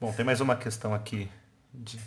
Bom, tem mais uma questão aqui de...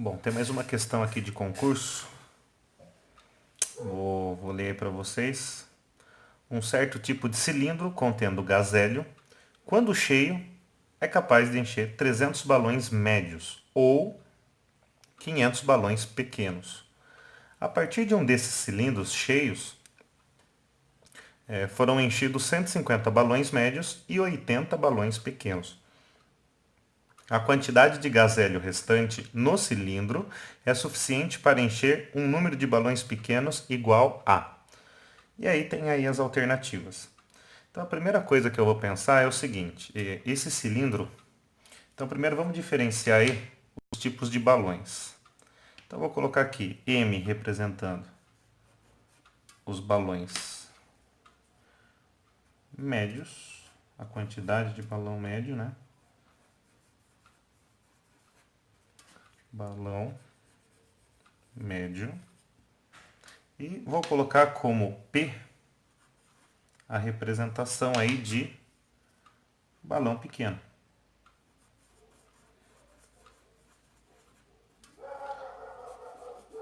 Bom, tem mais uma questão aqui de concurso. Vou ler para vocês. Um certo tipo de cilindro contendo gás hélio, quando cheio, é capaz de encher 300 balões médios ou 500 balões pequenos. A partir de um desses cilindros cheios, foram enchidos 150 balões médios e 80 balões pequenos. A quantidade de gás hélio restante no cilindro é suficiente para encher um número de balões pequenos igual a. E aí tem aí as alternativas. Então a primeira coisa que eu vou pensar é o seguinte, esse cilindro... Então primeiro vamos diferenciar aí os tipos de balões. Então eu vou colocar aqui M representando os balões médios, a quantidade de balão médio, né? Balão médio. E vou colocar como P a representação aí de balão pequeno.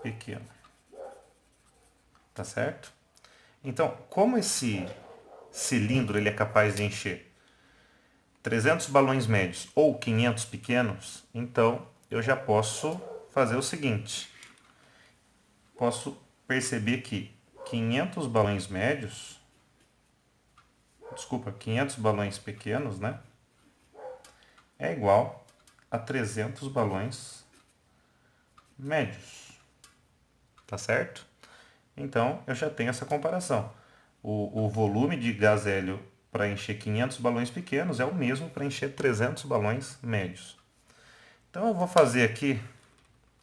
Pequeno. Tá certo? Então, como esse cilindro ele é capaz de encher 300 balões médios ou 500 pequenos, então eu já posso fazer o seguinte. Posso perceber que 500 balões médios, 500 balões pequenos, né? É igual a 300 balões médios. Tá certo? Então, eu já tenho essa comparação. O volume de gás hélio para encher 500 balões pequenos é o mesmo para encher 300 balões médios. Então, eu vou fazer aqui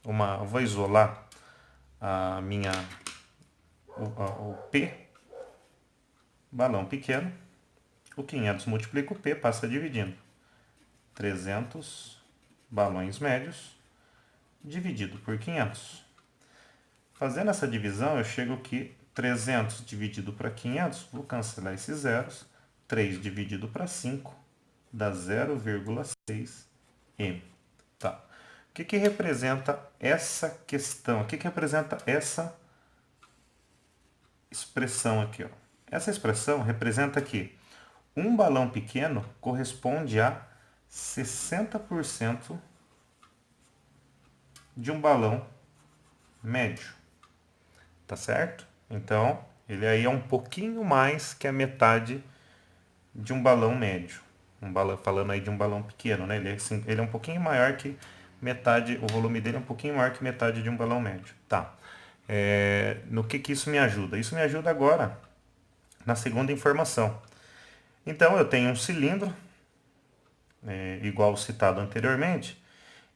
vou isolar a minha o P, balão pequeno. O 500 multiplica o P, passa dividindo. 300 balões médios dividido por 500. Fazendo essa divisão, eu chego que 300 dividido para 500, vou cancelar esses zeros. 3 dividido para 5 dá 0,6 m. Tá. O que representa essa questão? O que representa essa expressão aqui? Ó? Essa expressão representa que um balão pequeno corresponde a 60% de um balão médio. Tá certo? Então, ele aí é um pouquinho mais que a metade de um balão médio. Falando aí de um balão pequeno, né? Ele é um pouquinho maior que metade, o volume dele é um pouquinho maior que metade de um balão médio. Tá. No que isso me ajuda? Isso me ajuda agora na segunda informação. Então, eu tenho um cilindro, igual citado anteriormente,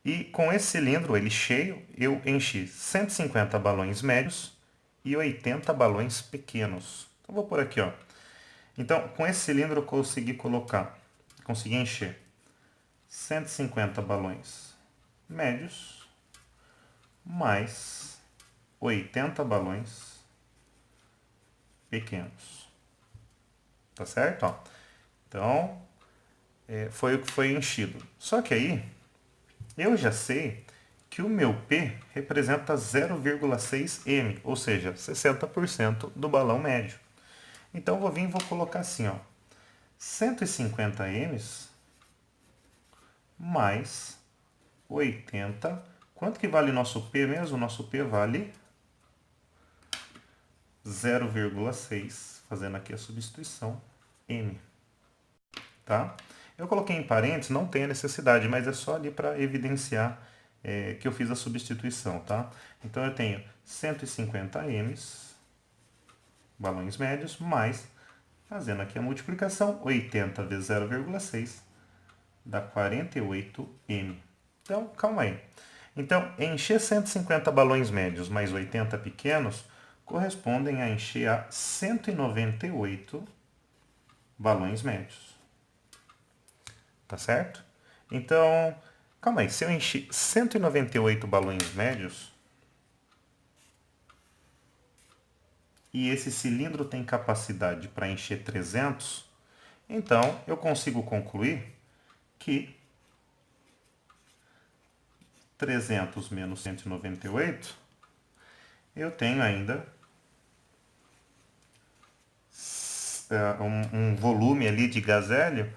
e com esse cilindro, ele cheio, eu enchi 150 balões médios e 80 balões pequenos. Então, vou por aqui, ó. Então, com esse cilindro eu consegui encher 150 balões médios mais 80 balões pequenos. Tá certo? Ó. Então, foi o que foi enchido. Só que aí, eu já sei que o meu P representa 0,6 m, ou seja, 60% do balão médio. Então, eu vou vir e vou colocar assim, ó, 150 m mais 80. Quanto que vale nosso P mesmo? Nosso P vale 0,6, fazendo aqui a substituição, m. Tá? Eu coloquei em parênteses, não tem a necessidade, mas é só ali para evidenciar que eu fiz a substituição, tá? Então eu tenho 150 m's, balões médios, mais, fazendo aqui a multiplicação, 80 vezes 0,6 dá 48 m. Então, calma aí. Então, encher 150 balões médios mais 80 pequenos correspondem a encher a 198 balões médios. Tá certo? Então, calma aí. Se eu encher 198 balões médios e esse cilindro tem capacidade para encher 300, então eu consigo concluir que 300 menos 198, eu tenho ainda um volume ali de gás hélio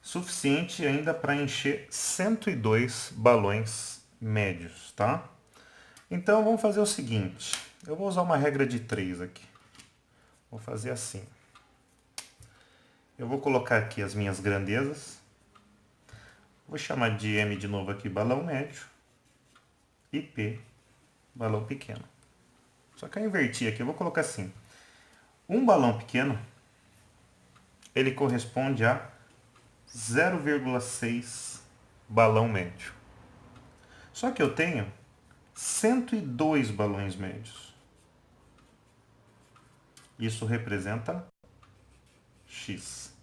suficiente ainda para encher 102 balões médios, tá? Então vamos fazer o seguinte, eu vou usar uma regra de 3 aqui. Vou fazer assim. Eu vou colocar aqui as minhas grandezas. Vou chamar de M de novo aqui, balão médio. E P, balão pequeno. Só que eu inverti aqui, eu vou colocar assim. Um balão pequeno, ele corresponde a 0,6 balão médio. Só que eu tenho 102 balões médios. Isso representa X,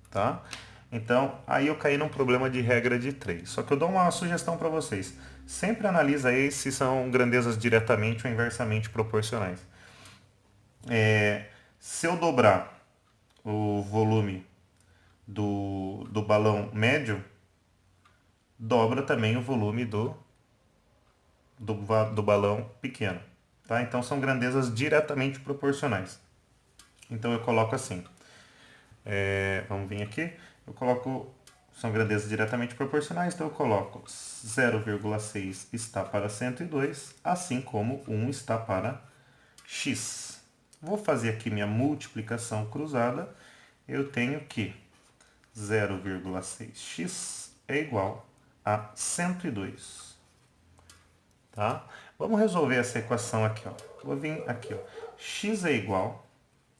tá? Então, aí eu caí num problema de regra de 3. Só que eu dou uma sugestão para vocês. Sempre analisa aí se são grandezas diretamente ou inversamente proporcionais. Se eu dobrar o volume do balão médio, dobra também o volume do balão pequeno. Tá? Então são grandezas diretamente proporcionais. Então eu coloco assim. Vamos vir aqui. Eu coloco, são grandezas diretamente proporcionais, então eu coloco 0,6 está para 102, assim como 1 está para x. Vou fazer aqui minha multiplicação cruzada. Eu tenho que 0,6x é igual a 102. Tá? Vamos resolver essa equação aqui. Ó. Vou vir aqui. Ó. X é igual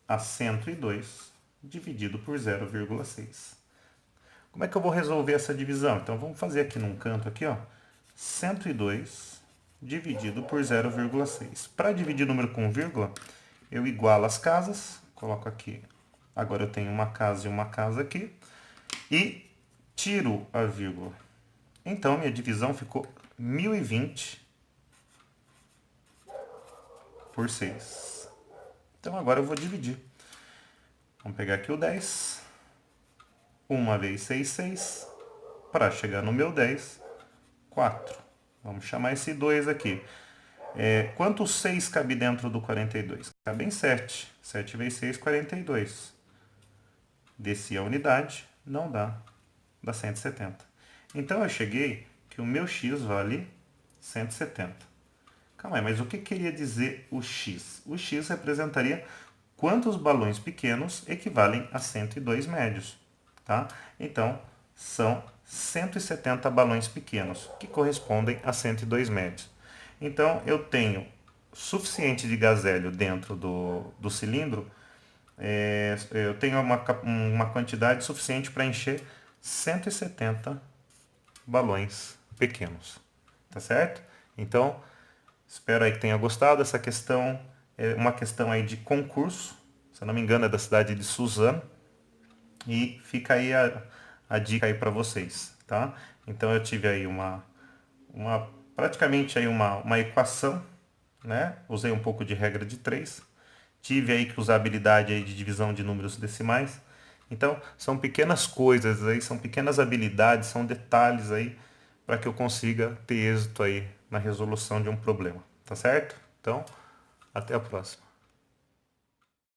a 102 dividido por 0,6. Como é que eu vou resolver essa divisão? Então vamos fazer aqui num canto aqui, ó, 102 dividido por 0,6. Para dividir número com vírgula, eu igualo as casas, coloco aqui. Agora eu tenho uma casa e uma casa aqui e tiro a vírgula. Então minha divisão ficou 1020 por 6. Então agora eu vou dividir. Vamos pegar aqui o 10. 1 vezes 6, 6. Para chegar no meu 10, 4. Vamos chamar esse 2 aqui. Quantos 6 cabe dentro do 42? Cabe em 7. 7 vezes 6, 42. Desci a unidade, não dá. Dá 170. Então eu cheguei que o meu x vale 170. Calma aí, mas o que queria dizer o x? O x representaria quantos balões pequenos equivalem a 102 médios. Tá? Então, são 170 balões pequenos, que correspondem a 102 médios. Então, eu tenho suficiente de gás hélio dentro do cilindro, eu tenho uma quantidade suficiente para encher 170 balões pequenos. Tá certo? Então, espero aí que tenha gostado. Essa questão é uma questão aí de concurso, se eu não me engano é da cidade de Suzano. E fica aí a dica aí para vocês, tá? Então eu tive aí praticamente aí uma equação, né? Usei um pouco de regra de 3. Tive aí que usar habilidade aí de divisão de números decimais. Então são pequenas coisas aí, são pequenas habilidades, são detalhes aí para que eu consiga ter êxito aí na resolução de um problema, tá certo? Então, até a próxima.